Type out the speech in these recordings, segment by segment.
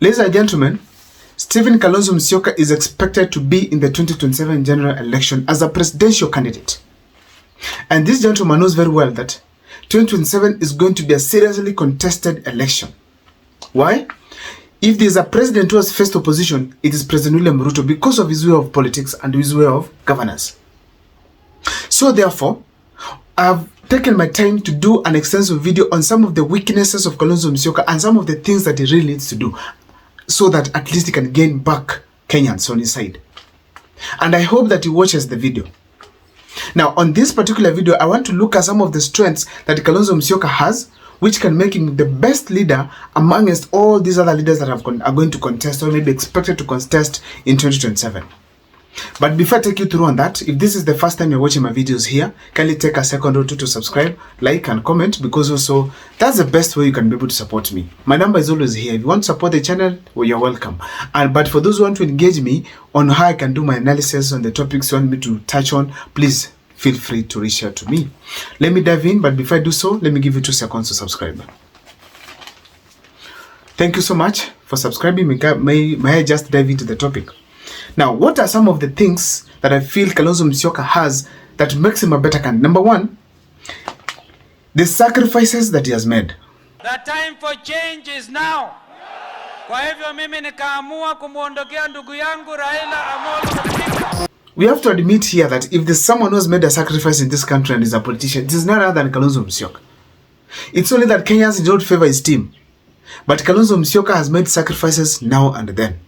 Ladies and gentlemen, Stephen Kalonzo Musyoka is expected to be in the 2027 general election as a presidential candidate. And this gentleman knows very well that 2027 is going to be a seriously contested election. Why? If there is a president who has faced opposition, it is President William Ruto because of his way of politics and his way of governance. So therefore, I have taken my time to do an extensive video on some of the weaknesses of Kalonzo Musyoka and some of the things that he really needs to do, so that at least he can gain back Kenyans on his side. And I hope that he watches the video. Now, on this particular video, I want to look at some of the strengths that Kalonzo Musyoka has, which can make him the best leader amongst all these other leaders that are going to contest or maybe expected to contest in 2027. But before I take you through on that, if this is the first time you're watching my videos here, kindly take a second or two to subscribe, like and comment, because also that's the best way you can be able to support me. My number is always here. If you want to support the channel, well, you're welcome. But for those who want to engage me on how I can do my analysis on the topics you want me to touch on, please feel free to reach out to me. Let me dive in, but before I do so, let me give you 2 seconds to subscribe. Thank you so much for subscribing. May I just dive into the topic? Now, what are some of the things that I feel Kalonzo Musyoka has that makes him a better candidate? Number one, the sacrifices that he has made. The time for change is now. Kwa hivyo mimi nikaamua kumuondokea ndugu yangu Raila Amolo Odinga. We have to admit here that if there's someone who has made a sacrifice in this country and is a politician, this is none other than Kalonzo Musyoka. It's only that Kenyans do not favor his team. But Kalonzo Musyoka has made sacrifices now and then.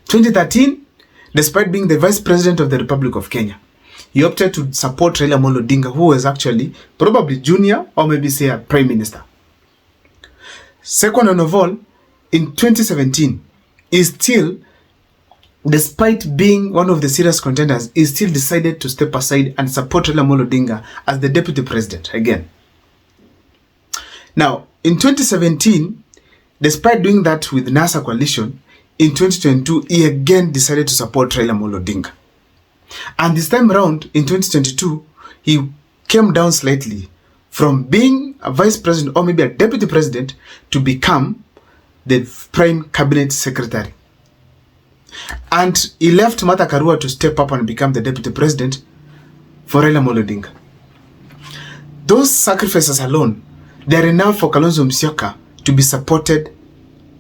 2013, despite being the Vice President of the Republic of Kenya, he opted to support Raila Amolo Odinga, who was actually probably junior or maybe say a Prime Minister. Second of all, in 2017, he still, despite being one of the serious contenders, he still decided to step aside and support Raila Amolo Odinga as the Deputy President again. Now, in 2017, despite doing that with NASA coalition, in 2022, he again decided to support Raila Amolo Odinga. And this time around, in 2022, he came down slightly from being a vice president or maybe a deputy president to become the prime cabinet secretary. And he left Martha Karua to step up and become the deputy president for Raila Amolo Odinga. Those sacrifices alone, they are enough for Kalonzo Musyoka to be supported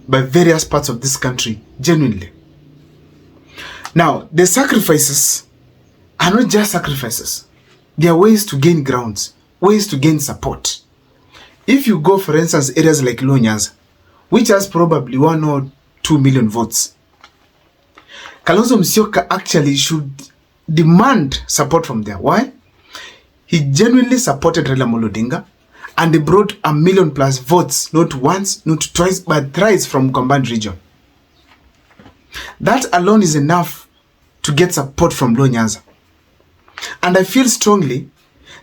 by various parts of this country, genuinely. Now, the sacrifices are not just sacrifices. They are ways to gain grounds, ways to gain support. If you go, for instance, areas like Luo Nyanza, which has probably 1 or 2 million votes, Kalonzo Musyoka actually should demand support from there. Why? He genuinely supported Raila Amolo Odinga, and they brought 1 million+ votes, not once, not twice, but thrice from combined region. That alone is enough to get support from Luo Nyanza. And I feel strongly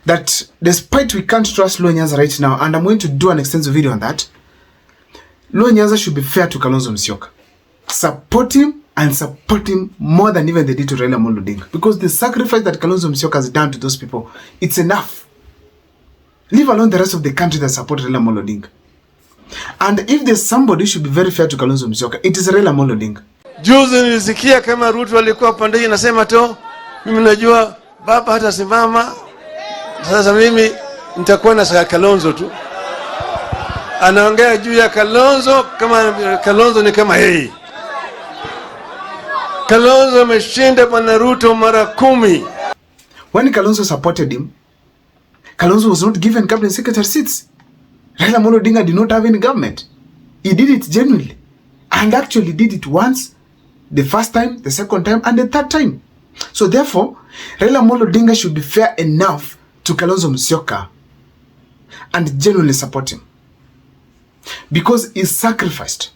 that despite we can't trust Luo Nyanza right now, and I'm going to do an extensive video on that, Luo Nyanza should be fair to Kalonzo Musyoka. Support him and support him more than even they did to Raila Amolo Odinga. Because the sacrifice that Kalonzo Musyoka has done to those people, it's enough. Leave alone the rest of the country that support Raila Amolo Odinga. And if there's somebody who should be very fair to Kalonzo Musyoka, it is Raila Amolo Odinga. Juzi nilisikia kama Ruto alikuwa pande hii nasema to, mimi najua baba hata simama, sasa mimi nitakuwa na Kalonzo tu. Anaongea juu ya Kalonzo kama Kalonzo ni kama yeye. Kalonzo ameshinda bwana Ruto mara 10. When Kalonzo supported him, Kalonzo was not given cabinet secretary seats. Raila Amolo Odinga did not have any government. He did it genuinely. And actually did it once, the first time, the second time, and the third time. So therefore, Raila Amolo Odinga should be fair enough to Kalonzo Musyoka and genuinely support him. Because he sacrificed.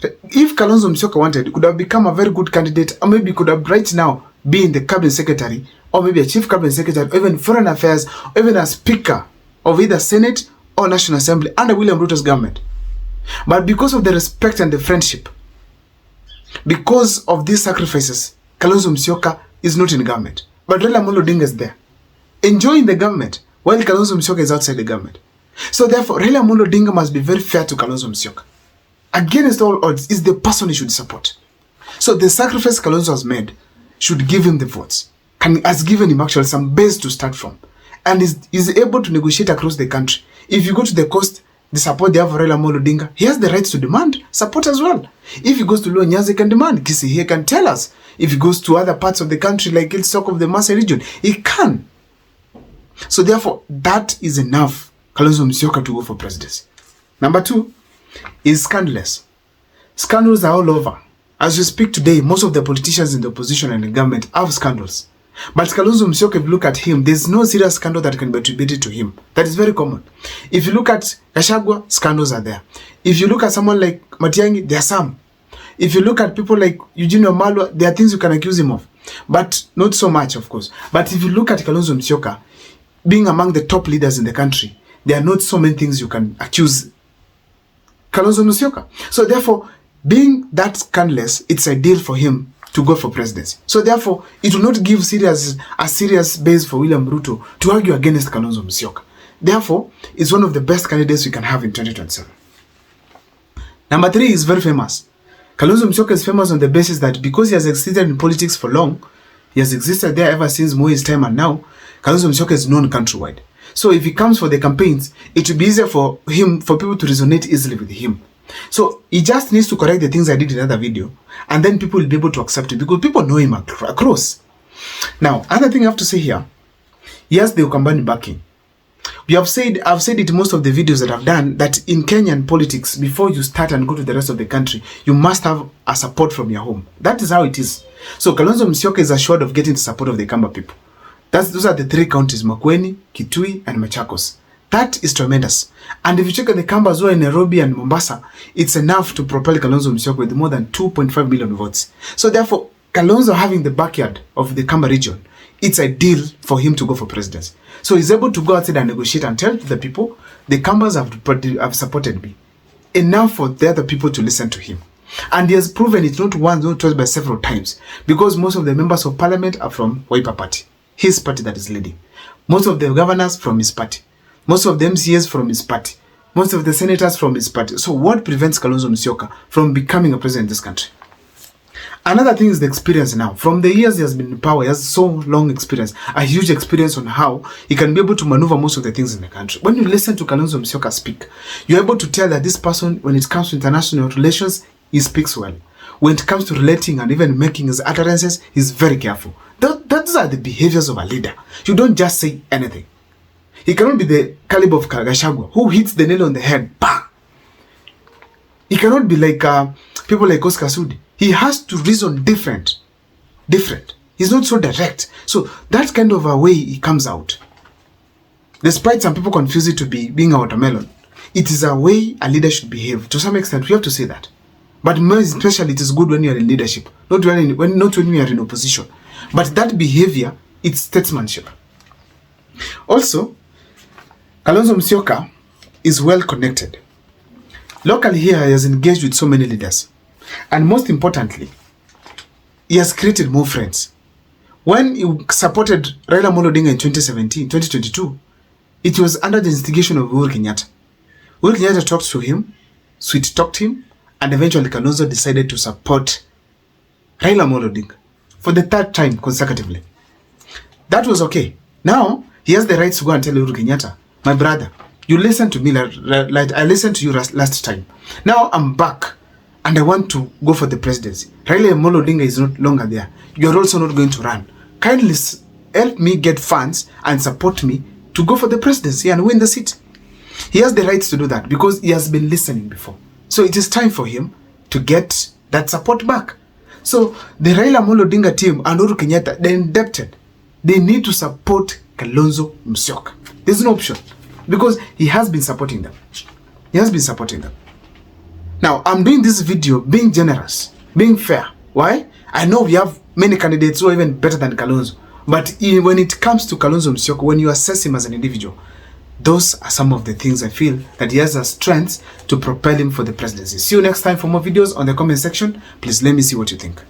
If Kalonzo Musyoka wanted, he could have become a very good candidate, or maybe could have right now been the cabinet secretary, or maybe a chief cabinet secretary, or even foreign affairs, or even a speaker of either Senate or National Assembly under William Ruto's government. But because of the respect and the friendship, because of these sacrifices, Kalonzo Musyoka is not in government. But Raila Amolo Odinga is there, enjoying the government, while Kalonzo Musyoka is outside the government. So therefore, Raila Amolo Odinga must be very fair to Kalonzo Musyoka. against all odds, is the person he should support. So the sacrifice Kalonzo has made should give him the votes. Has given him actually some base to start from. And is able to negotiate across the country. If you go to the coast, the support they have for Raila Amolo Odinga, he has the right to demand support as well. If he goes to Luo Nyanza, he can demand. Kisi, he can tell us. If he goes to other parts of the country, like Ilsok of the Maasai region, he can. So therefore, that is enough Kalonzo Musyoka to go for presidency. Number 2 is scandalous. Scandals are all over. As we speak today, most of the politicians in the opposition and the government have scandals. But Kalonzo Musyoka, if you look at him, there's no serious scandal that can be attributed to him. That is very common. If you look at Gachagua, scandals are there. If you look at someone like Matiang'i, there are some. If you look at people like Eugene Wamalwa, there are things you can accuse him of. But not so much, of course. But if you look at Kalonzo Musyoka, being among the top leaders in the country, there are not so many things you can accuse Kalonzo Musyoka. So therefore, being that scandalous, it's ideal for him to go for presidency. So therefore, it will not give a serious base for William Ruto to argue against Kalonzo Musyoka. Therefore, it's one of the best candidates we can have in 2027. Number 3 is very famous. Kalonzo Musyoka is famous on the basis that because he has existed in politics for long, he has existed there ever since Moi's time, and now Kalonzo Musyoka is known countrywide. So if he comes for the campaigns, it will be easier for people to resonate easily with him. So he just needs to correct the things I did in another video, and then people will be able to accept it because people know him across. Now, another thing I have to say here, he has the Ukambani backing. I've said it in most of the videos that I've done that in Kenyan politics, before you start and go to the rest of the country, you must have a support from your home. That is how it is. So Kalonzo Musyoka is assured of getting the support of the Kamba people. Those are the 3 counties, Makueni, Kitui, and Machakos. That is tremendous. And if you check at the Kambas who are in Nairobi and Mombasa, it's enough to propel Kalonzo Musyoka with more than 2.5 million votes. So therefore, Kalonzo having the backyard of the Kamba region, it's ideal for him to go for presidency. So he's able to go outside and negotiate and tell the people, the Kambas have supported me. Enough for the other people to listen to him. And he has proven it not once, not twice, but several times. Because most of the members of parliament are from Wiper Party. His party that is leading. Most of the governors from his party. Most of the MCAs from his party. Most of the senators from his party. So what prevents Kalonzo Musyoka from becoming a president in this country? Another thing is the experience now. From the years he has been in power, he has so long experience. A huge experience on how he can be able to maneuver most of the things in the country. When you listen to Kalonzo Musyoka speak, you're able to tell that this person, when it comes to international relations, he speaks well. When it comes to relating and even making his utterances, he's very careful. Those are the behaviors of a leader. You don't just say anything. He cannot be the caliber of Gachagua, who hits the nail on the head. Bang! He cannot be like people like Oscar Sudi. He has to reason different. He's not so direct. So that kind of a way he comes out. Despite some people confuse it to be being a watermelon, it is a way a leader should behave. To some extent, we have to say that. But more especially, it is good when you are in leadership, not when you are in opposition. But that behavior, it's statesmanship. Also, Kalonzo Musyoka is well connected. Locally here, he has engaged with so many leaders. And most importantly, he has created more friends. When he supported Raila Amolo Odinga in 2022, it was under the instigation of Uhuru Kenyatta. Uhuru Kenyatta talked to him, sweet-talked him, and eventually Kalonzo decided to support Raila Amolo Odinga for the 3rd time consecutively. That was okay. Now, he has the right to go and tell Uhuru Kenyatta, my brother, you listened to me like I listened to you last time. Now I'm back and I want to go for the presidency. Raila Amolo Odinga is no longer there. You're also not going to run. Kindly help me get funds and support me to go for the presidency and win the seat. He has the right to do that because he has been listening before. So it is time for him to get that support back. So the Raila Amolo Odinga team and Uhuru Kenyatta, they're indebted. They need to support Kalonzo Musyoka. There's no option because he has been supporting them. Now, I'm doing this video being generous, being fair. Why? I know we have many candidates who are even better than Kalonzo. But when it comes to Kalonzo Musyoka, when you assess him as an individual, those are some of the things I feel that he has as strengths to propel him for the presidency. See you next time for more videos on the comment section. Please let me see what you think.